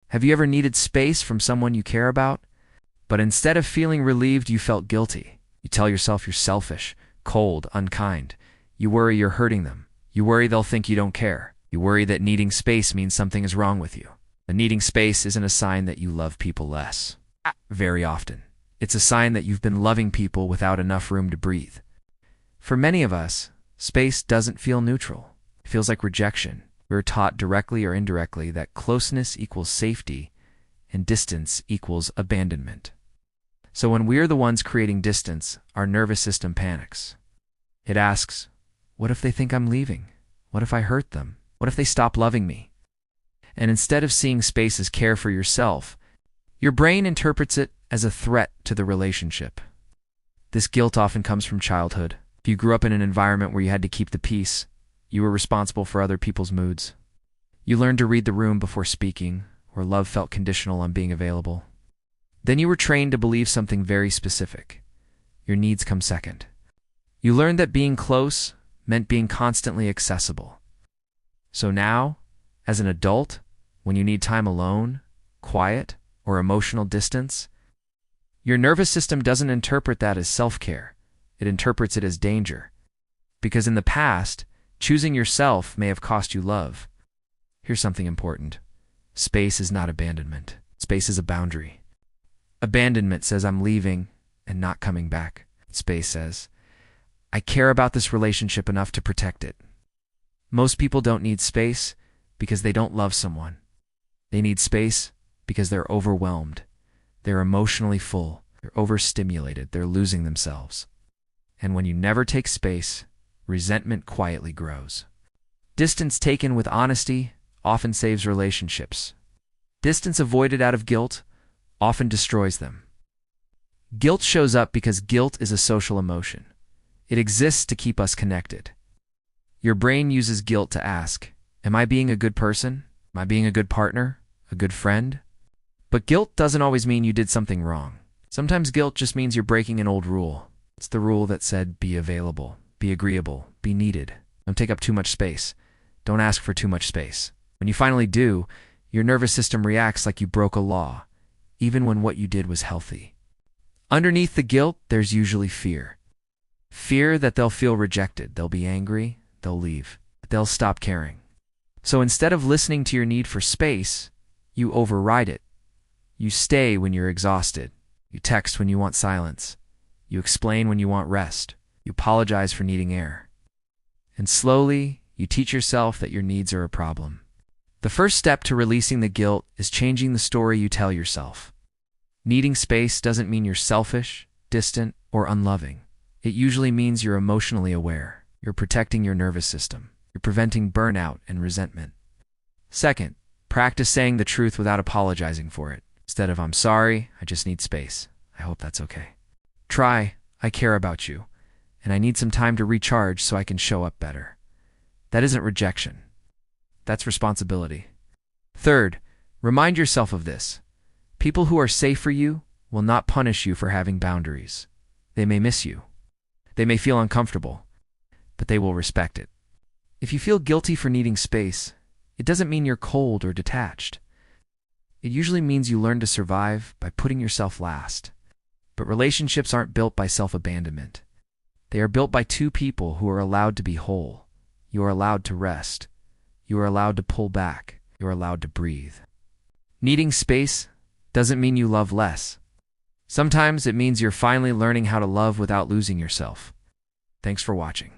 Have you ever needed space from someone you care about? But instead of feeling relieved, you felt guilty. You tell yourself you're selfish, cold, unkind. You worry you're hurting them. You worry they'll think you don't care. You worry that needing space means something is wrong with you. But needing space isn't a sign that you love people less. Very often. It's a sign that you've been loving people without enough room to breathe. For many of us, space doesn't feel neutral. It feels like rejection. We're taught directly or indirectly that closeness equals safety and distance equals abandonment. So when we're the ones creating distance, our nervous system panics. It asks, what if they think I'm leaving? What if I hurt them? What if they stop loving me? And instead of seeing space as care for yourself, your brain interprets it as a threat to the relationship. This guilt often comes from childhood. If you grew up in an environment where you had to keep the peace, you were responsible for other people's moods. You learned to read the room before speaking, where love felt conditional on being available. Then you were trained to believe something very specific. Your needs come second. You learned that being close meant being constantly accessible. So now, as an adult, when you need time alone, quiet, or emotional distance, your nervous system doesn't interpret that as self-care. It interprets it as danger. Because in the past, choosing yourself may have cost you love. Here's something important. Space is not abandonment. Space is a boundary. Abandonment says I'm leaving and not coming back. Space says, I care about this relationship enough to protect it. Most people don't need space because they don't love someone. They need space because they're overwhelmed. They're emotionally full. They're overstimulated. They're losing themselves. And when you never take space, resentment quietly grows. Distance taken with honesty often saves relationships. Distance avoided out of guilt often destroys them. Guilt shows up because guilt is a social emotion. It exists to keep us connected. Your brain uses guilt to ask, am I being a good person? Am I being a good partner? A good friend? But guilt doesn't always mean you did something wrong. Sometimes guilt just means you're breaking an old rule. It's the rule that said be available, be agreeable, be needed. Don't take up too much space. Don't ask for too much space. When you finally do, your nervous system reacts like you broke a law, even when what you did was healthy. Underneath the guilt, there's usually fear. Fear that they'll feel rejected, they'll be angry, they'll leave, they'll stop caring. So instead of listening to your need for space, you override it. You stay when you're exhausted. You text when you want silence. You explain when you want rest. You apologize for needing air. And slowly, you teach yourself that your needs are a problem. The first step to releasing the guilt is changing the story you tell yourself. Needing space doesn't mean you're selfish, distant, or unloving. It usually means you're emotionally aware. You're protecting your nervous system. You're preventing burnout and resentment. Second, practice saying the truth without apologizing for it. Instead of, I'm sorry, I just need space. I hope that's okay. Try, I care about you, and I need some time to recharge so I can show up better. That isn't rejection. That's responsibility. Third, remind yourself of this. People who are safe for you will not punish you for having boundaries. They may miss you. They may feel uncomfortable, but they will respect it. If you feel guilty for needing space, it doesn't mean you're cold or detached. It usually means you learn to survive by putting yourself last. But relationships aren't built by self-abandonment. They are built by two people who are allowed to be whole. You are allowed to rest. You are allowed to pull back. You are allowed to breathe. Needing space doesn't mean you love less. Sometimes it means you're finally learning how to love without losing yourself. Thanks for watching.